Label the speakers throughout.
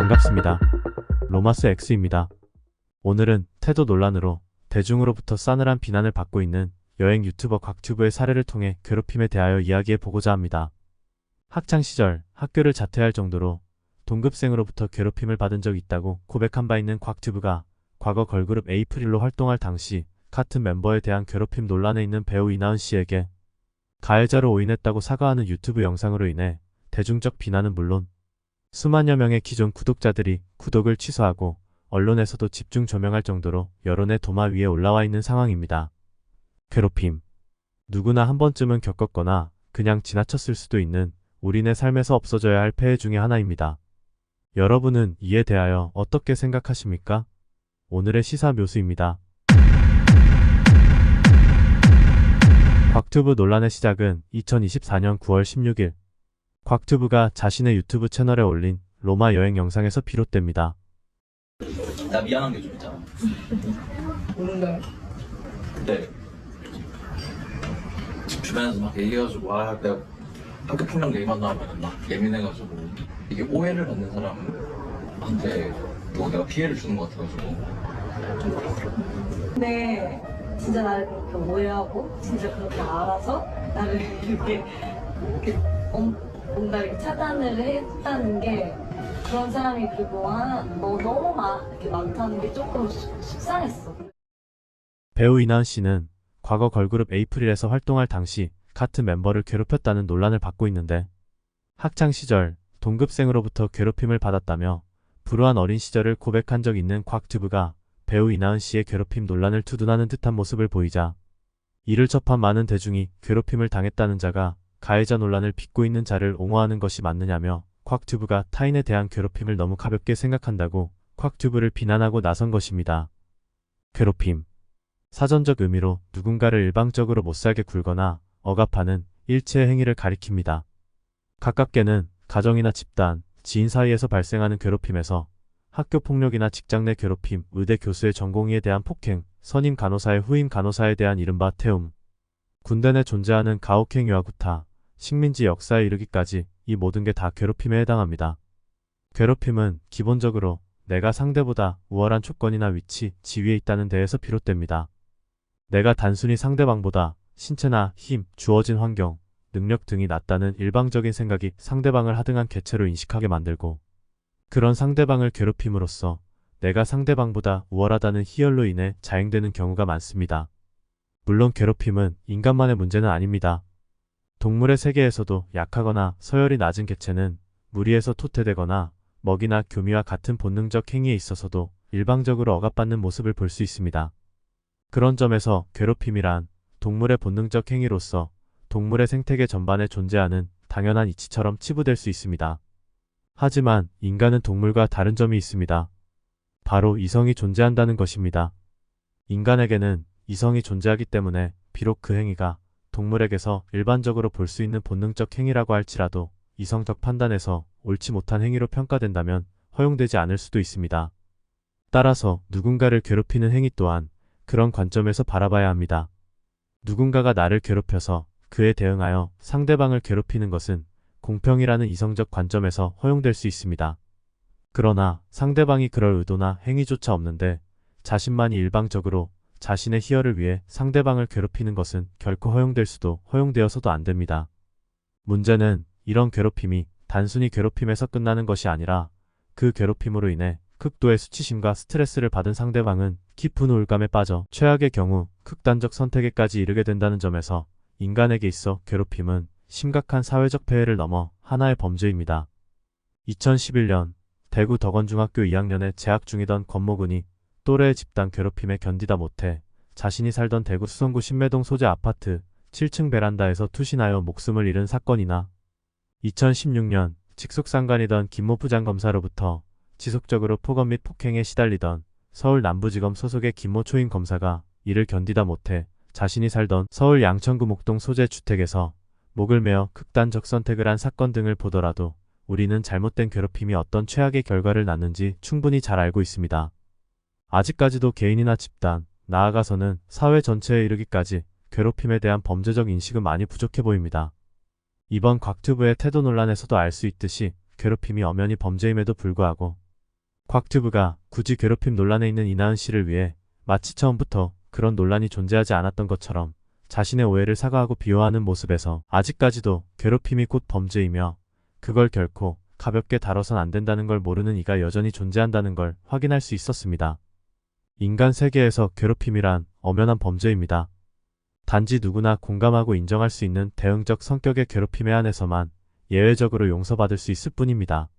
Speaker 1: 반갑습니다. 로마스 X입니다. 오늘은 태도 논란으로 대중으로부터 싸늘한 비난을 받고 있는 여행 유튜버 곽튜브의 사례를 통해 괴롭힘에 대하여 이야기해 보고자 합니다. 학창시절 학교를 자퇴할 정도로 동급생으로부터 괴롭힘을 받은 적이 있다고 고백한 바 있는 곽튜브가 과거 걸그룹 에이프릴로 활동할 당시 같은 멤버에 대한 괴롭힘 논란에 있는 배우 이나은 씨에게 가해자로 오인했다고 사과하는 유튜브 영상으로 인해 대중적 비난은 물론 수만여 명의 기존 구독자들이 구독을 취소하고 언론에서도 집중 조명할 정도로 여론의 도마 위에 올라와 있는 상황입니다. 괴롭힘. 누구나 한 번쯤은 겪었거나 그냥 지나쳤을 수도 있는 우리네 삶에서 없어져야 할 폐해 중의 하나입니다. 여러분은 이에 대하여 어떻게 생각하십니까? 오늘의 시사 묘수입니다. 곽튜브 논란의 시작은 2024년 9월 16일 곽튜브가 자신의 유튜브 채널에 올린 로마 여행 영상에서 비롯됩니다.
Speaker 2: 나 미안한 게 좀 있잖아.
Speaker 3: 뭔데?
Speaker 2: 그때 집 주변에서 막 얘기해가지고 내가 학교 폭력 얘기만 나오면 막 예민해가지고 이게 오해를 받는 사람한테 뭐 내가 피해를 주는 것 같아가지고 좀 그렇더라고.
Speaker 3: 근데 진짜 나를 그렇게 오해하고 진짜 그렇게 알아서 나를 이렇게 뭔가 이렇게 차단을 했다는 게 그런 사람이 그리고 너무 이렇게 많다는 게 조금 속상했어.
Speaker 1: 배우 이나은 씨는 과거 걸그룹 에이프릴에서 활동할 당시 같은 멤버를 괴롭혔다는 논란을 받고 있는데 학창시절 동급생으로부터 괴롭힘을 받았다며 불우한 어린 시절을 고백한 적 있는 곽튜브가 배우 이나은 씨의 괴롭힘 논란을 투둔하는 듯한 모습을 보이자 이를 접한 많은 대중이 괴롭힘을 당했다는 자가 가해자 논란을 빚고 있는 자를 옹호하는 것이 맞느냐며 곽튜브가 타인에 대한 괴롭힘을 너무 가볍게 생각한다고 곽튜브를 비난하고 나선 것입니다. 괴롭힘. 사전적 의미로 누군가를 일방적으로 못살게 굴거나 억압하는 일체의 행위를 가리킵니다. 가깝게는 가정이나 집단, 지인 사이에서 발생하는 괴롭힘에서 학교 폭력이나 직장 내 괴롭힘, 의대 교수의 전공의에 대한 폭행, 선임 간호사의 후임 간호사에 대한 이른바 태움, 군대 내 존재하는 가혹행위와 구타, 식민지 역사에 이르기까지 이 모든 게 다 괴롭힘에 해당합니다. 괴롭힘은 기본적으로 내가 상대보다 우월한 조건이나 위치, 지위에 있다는 데에서 비롯됩니다. 내가 단순히 상대방보다 신체나 힘, 주어진 환경, 능력 등이 낮다는 일방적인 생각이 상대방을 하등한 개체로 인식하게 만들고 그런 상대방을 괴롭힘으로써 내가 상대방보다 우월하다는 희열로 인해 자행되는 경우가 많습니다. 물론 괴롭힘은 인간만의 문제는 아닙니다. 동물의 세계에서도 약하거나 서열이 낮은 개체는 무리해서 토태되거나 먹이나 교미와 같은 본능적 행위에 있어서도 일방적으로 억압받는 모습을 볼 수 있습니다. 그런 점에서 괴롭힘이란 동물의 본능적 행위로서 동물의 생태계 전반에 존재하는 당연한 이치처럼 치부될 수 있습니다. 하지만 인간은 동물과 다른 점이 있습니다. 바로 이성이 존재한다는 것입니다. 인간에게는 이성이 존재하기 때문에 비록 그 행위가 동물에게서 일반적으로 볼 수 있는 본능적 행위라고 할지라도 이성적 판단에서 옳지 못한 행위로 평가된다면 허용되지 않을 수도 있습니다. 따라서 누군가를 괴롭히는 행위 또한 그런 관점에서 바라봐야 합니다. 누군가가 나를 괴롭혀서 그에 대응하여 상대방을 괴롭히는 것은 공평이라는 이성적 관점에서 허용될 수 있습니다. 그러나 상대방이 그럴 의도나 행위조차 없는데 자신만이 일방적으로 자신의 희열을 위해 상대방을 괴롭히는 것은 결코 허용될 수도 허용되어서도 안 됩니다. 문제는 이런 괴롭힘이 단순히 괴롭힘에서 끝나는 것이 아니라 그 괴롭힘으로 인해 극도의 수치심과 스트레스를 받은 상대방은 깊은 우울감에 빠져 최악의 경우 극단적 선택에까지 이르게 된다는 점에서 인간에게 있어 괴롭힘은 심각한 사회적 폐해를 넘어 하나의 범죄입니다. 2011년 대구 덕원중학교 2학년에 재학 중이던 권모근이 또래의 집단 괴롭힘에 견디다 못해 자신이 살던 대구 수성구 신매동 소재 아파트 7층 베란다에서 투신하여 목숨을 잃은 사건이나 2016년 직속상관이던 김모 부장검사로부터 지속적으로 폭언 및 폭행에 시달리던 서울 남부지검 소속의 김모 초임 검사가 이를 견디다 못해 자신이 살던 서울 양천구 목동 소재 주택에서 목을 메어 극단적 선택을 한 사건 등을 보더라도 우리는 잘못된 괴롭힘이 어떤 최악의 결과를 낳는지 충분히 잘 알고 있습니다. 아직까지도 개인이나 집단, 나아가서는 사회 전체에 이르기까지 괴롭힘에 대한 범죄적 인식은 많이 부족해 보입니다. 이번 곽튜브의 태도 논란에서도 알 수 있듯이 괴롭힘이 엄연히 범죄임에도 불구하고 곽튜브가 굳이 괴롭힘 논란에 있는 이나은 씨를 위해 마치 처음부터 그런 논란이 존재하지 않았던 것처럼 자신의 오해를 사과하고 비호하는 모습에서 아직까지도 괴롭힘이 곧 범죄이며 그걸 결코 가볍게 다뤄선 안 된다는 걸 모르는 이가 여전히 존재한다는 걸 확인할 수 있었습니다. 인간 세계에서 괴롭힘이란 엄연한 범죄입니다. 단지 누구나 공감하고 인정할 수 있는 대응적 성격의 괴롭힘에 한해서만 예외적으로 용서받을 수 있을 뿐입니다.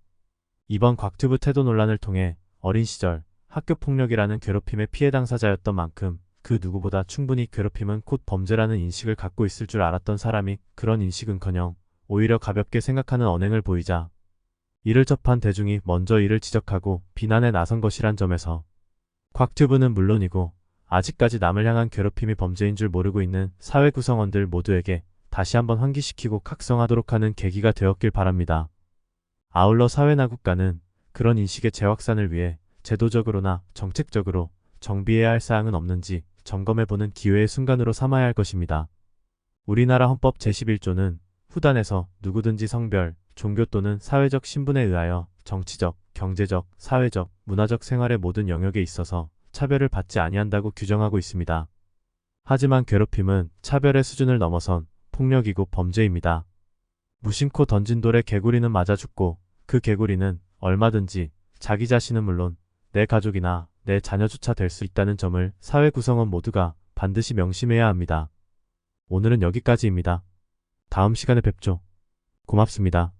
Speaker 1: 이번 곽튜브 태도 논란을 통해 어린 시절 학교폭력이라는 괴롭힘의 피해 당사자였던 만큼 그 누구보다 충분히 괴롭힘은 곧 범죄라는 인식을 갖고 있을 줄 알았던 사람이 그런 인식은커녕 오히려 가볍게 생각하는 언행을 보이자 이를 접한 대중이 먼저 이를 지적하고 비난에 나선 것이란 점에서 곽튜브는 물론이고 아직까지 남을 향한 괴롭힘이 범죄인 줄 모르고 있는 사회 구성원들 모두에게 다시 한번 환기시키고 각성하도록 하는 계기가 되었길 바랍니다. 아울러 사회나 국가는 그런 인식의 재확산을 위해 제도적으로나 정책적으로 정비해야 할 사항은 없는지 점검해보는 기회의 순간으로 삼아야 할 것입니다. 우리나라 헌법 제11조는 후단에서 누구든지 성별, 종교 또는 사회적 신분에 의하여 정치적, 경제적, 사회적, 문화적 생활의 모든 영역에 있어서 차별을 받지 아니한다고 규정하고 있습니다. 하지만 괴롭힘은 차별의 수준을 넘어선 폭력이고 범죄입니다. 무심코 던진 돌에 개구리는 맞아 죽고 그 개구리는 얼마든지 자기 자신은 물론 내 가족이나 내 자녀조차 될 수 있다는 점을 사회 구성원 모두가 반드시 명심해야 합니다. 오늘은 여기까지입니다. 다음 시간에 뵙죠. 고맙습니다.